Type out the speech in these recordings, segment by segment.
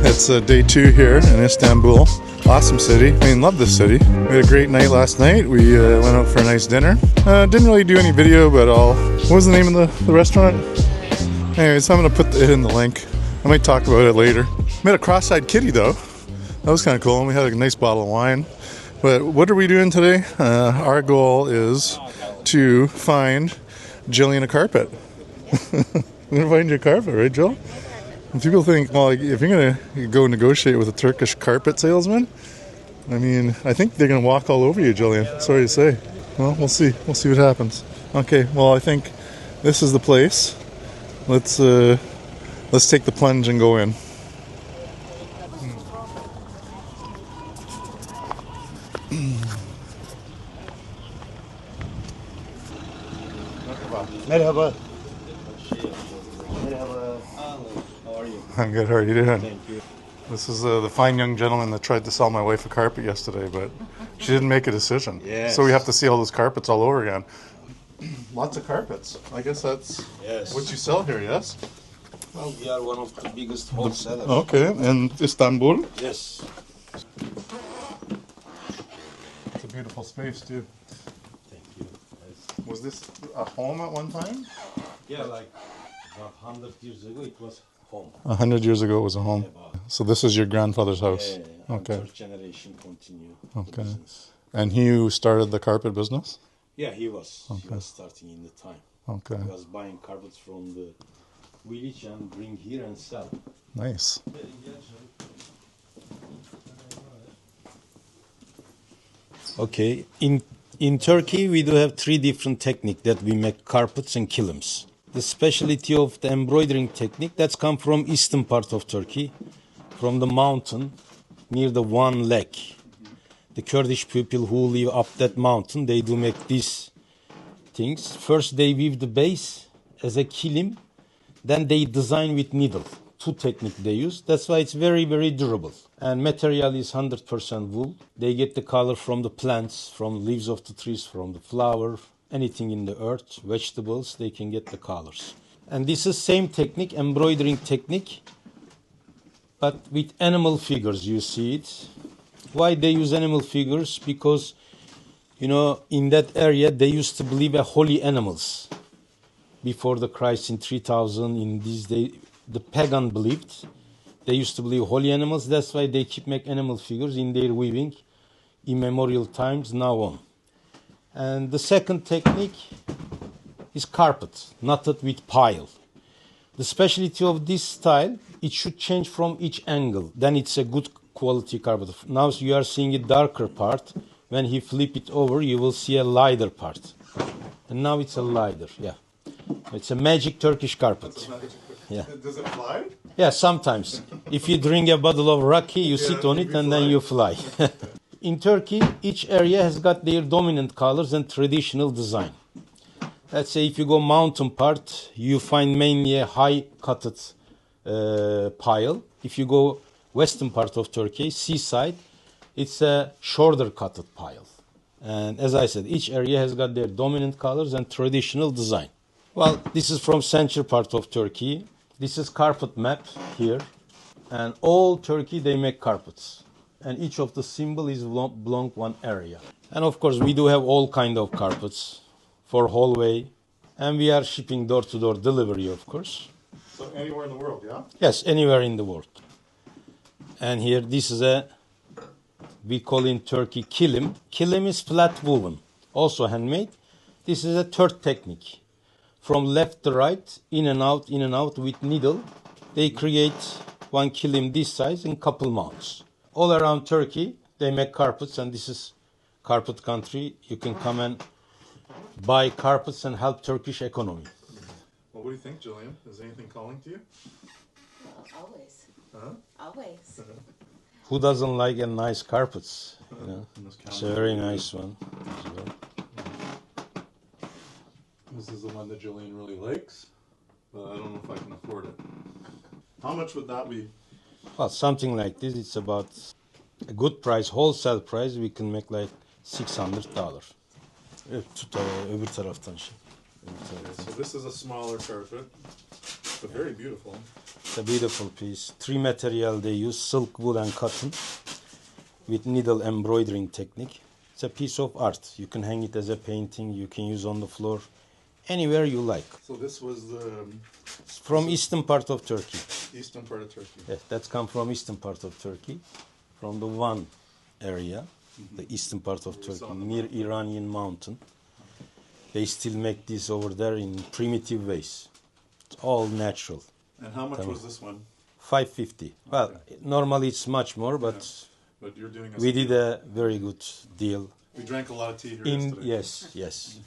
It's day 2 here in Istanbul. Awesome city. I mean, love this city. We had a great night last night. We went out for a nice dinner. Didn't really do any video, but what was the name of the restaurant? Anyways, I'm going to put it in the link. I might talk about it later. Met a cross-eyed kitty though. That was kind of cool. And we had a nice bottle of wine. But what are we doing today? Our goal is to find Jillian a carpet. We're going to find you a carpet, right, Jill? And people think, well, if you're going to go negotiate with a Turkish carpet salesman, I mean, I think they're going to walk all over you, Jillian. Sorry to say. Well, we'll see. We'll see what happens. Okay, well, I think this is the place. Let's take the plunge and go in. Merhaba. How are you? I'm good. How are you doing? Thank you. This is the fine young gentleman that tried to sell my wife a carpet yesterday, but she didn't make a decision. Yes. So we have to see all those carpets all over again. Lots of carpets. I guess that's what you sell here, yes? Well, we are one of the biggest wholesalers. Okay, in Istanbul? Yes. It's a beautiful space, too. Thank you. Yes. Was this a home at one time? Yeah, like about 100 years ago it was home. 100 years ago it was a home. Yeah, So this is your grandfather's house? yeah. Okay. Third generation continue the Okay. business. And he started the carpet business? Yeah, he was starting in the time. Okay. He was buying carpets from the village and bring here and sell. Nice. Okay, in Turkey we do have 3 different techniques that we make carpets and kilims. The specialty of the embroidering technique that's come from eastern part of Turkey, from the mountain near the One Lake. The Kurdish people who live up that mountain, they do make these things. First they weave the base as a kilim, then they design with needle. 2 techniques they use. That's why it's very, very durable. And material is 100% wool. They get the color from the plants, from leaves of the trees, from the flower, anything in the earth, vegetables, they can get the colors. And this is same technique, embroidering technique, but with animal figures, you see it. Why they use animal figures? Because, you know, in that area, they used to believe in holy animals. Before the Christ in 3000, in these days, the pagan believed. They used to believe holy animals. That's why they keep make animal figures in their weaving, immemorial times, now on. And the second technique is carpet, knotted with pile. The specialty of this style, it should change from each angle. Then it's a good quality carpet. Now you are seeing a darker part. When he flip it over, you will see a lighter part. And now it's a lighter, yeah. It's a magic Turkish carpet. Yeah. Does it fly? Yeah, sometimes. If you drink a bottle of raki, you sit on it and then you fly. In Turkey, each area has got their dominant colors and traditional design. Let's say if you go mountain part, you find mainly a high cutted pile. If you go western part of Turkey, seaside, it's a shorter cutted pile. And as I said, each area has got their dominant colors and traditional design. Well, this is from central part of Turkey. This is carpet map here. And all Turkey, they make carpets. And each of the symbol is belong one area. And of course, we do have all kind of carpets for hallway. And we are shipping door-to-door delivery, of course. So anywhere in the world, yeah? Yes, anywhere in the world. And here, this is we call in Turkey kilim. Kilim is flat woven, also handmade. This is a third technique. From left to right, in and out with needle. They create one kilim this size in couple mounts. All around Turkey, they make carpets, and this is carpet country. You can come and buy carpets and help Turkish economy. Well, what do you think, Jillian? Is anything calling to you? Always. Huh? Always. Who doesn't like a nice carpets? You know? It's a very nice one as well. This is the one that Jillian really likes, but I don't know if I can afford it. How much would that be? Well, something like this, it's about a good price, wholesale price, we can make like $600. Öbür taraftan şey. So this is a smaller carpet, but very beautiful. It's a beautiful piece. Three material they use: silk, wool, and cotton, with needle embroidering technique. It's a piece of art. You can hang it as a painting. You can use on the floor, anywhere you like. So this was the It's from eastern part of Turkey. eastern part of Turkey. Yes, that's come from eastern part of Turkey, from the Van area, the eastern part of Turkey, near Iranian mountain. They still make this over there in primitive ways. It's all natural. And how much was this one? 550. Well, normally it's much more, but But you're doing. we did a very good deal. We drank a lot of tea here In yesterday. yes.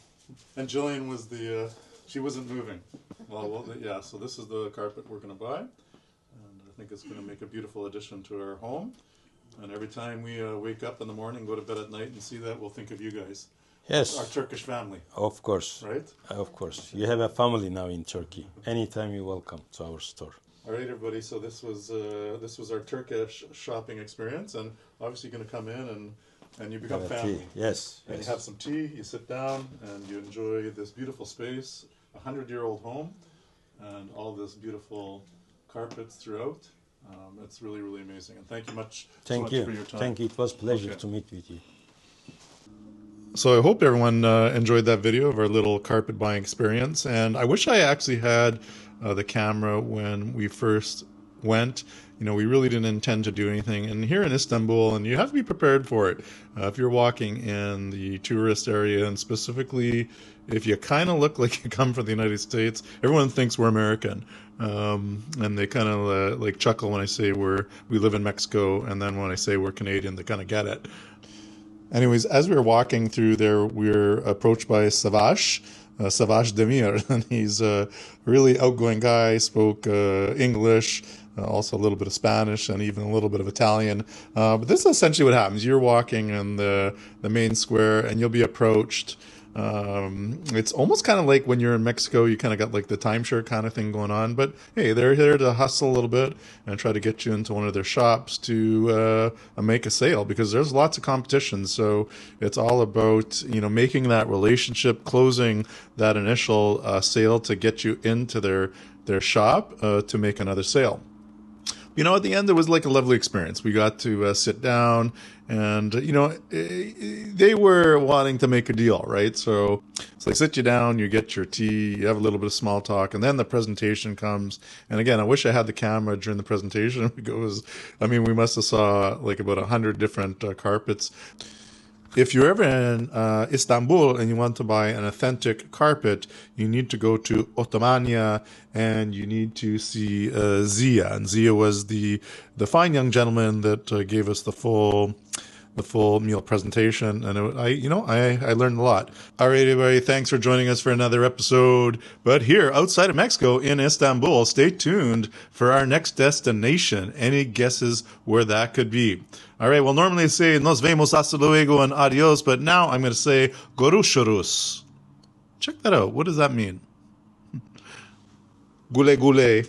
And Jillian was the. She wasn't moving. Well, yeah. So this is the carpet we're going to buy, and I think it's going to make a beautiful addition to our home. And every time we wake up in the morning, go to bed at night, and see that, we'll think of you guys, our Yes, Turkish family, of course. right? Of course. You have a family now in Turkey. Anytime you're welcome to our store. All right, everybody. So this was our Turkish shopping experience, and obviously you're going to come in and you become Have a family. tea. Yes. And you have some tea, you sit down, and you enjoy this beautiful space, a 100-year-old home, and all this beautiful carpets throughout. It's really, really amazing. And thank you so Thank much you. for your time. Thank you. It was pleasure Okay. to meet with you. So I hope everyone enjoyed that video of our little carpet buying experience. And I wish I actually had the camera when we first went. You know, we really didn't intend to do anything. And here in Istanbul, and you have to be prepared for it. If you're walking in the tourist area, and specifically if you kind of look like you come from the United States, everyone thinks we're American. And they kind of like chuckle when I say we live in Mexico. And then when I say we're Canadian, they kind of get it. Anyways, as we were walking through there, we were approached by Savage Demir, and he's a really outgoing guy, spoke English, also a little bit of Spanish, and even a little bit of Italian. But this is essentially what happens. You're walking in the main square, and you'll be approached. It's almost kind of like when you're in Mexico, you kind of got like the timeshare kind of thing going on. But hey, they're here to hustle a little bit and try to get you into one of their shops to make a sale, because there's lots of competition. So it's all about, you know, making that relationship, closing that initial sale to get you into their shop to make another sale. You know, at the end, it was like a lovely experience. We got to sit down, and, you know, they were wanting to make a deal, right? So they sit you down, you get your tea, you have a little bit of small talk, and then the presentation comes. And again, I wish I had the camera during the presentation, because, I mean, we must have saw like about 100 different carpets. If you're ever in Istanbul and you want to buy an authentic carpet, you need to go to Ottomania, and you need to see Zia. And Zia was the fine young gentleman that gave us the full meal presentation, and I learned a lot. All right, everybody, thanks for joining us for another episode. But here, outside of Mexico, in Istanbul, stay tuned for our next destination. Any guesses where that could be? All right, well, normally I say nos vemos, hasta luego, and adios, but now I'm going to say görüşürüz. Check that out. What does that mean? Gule gule.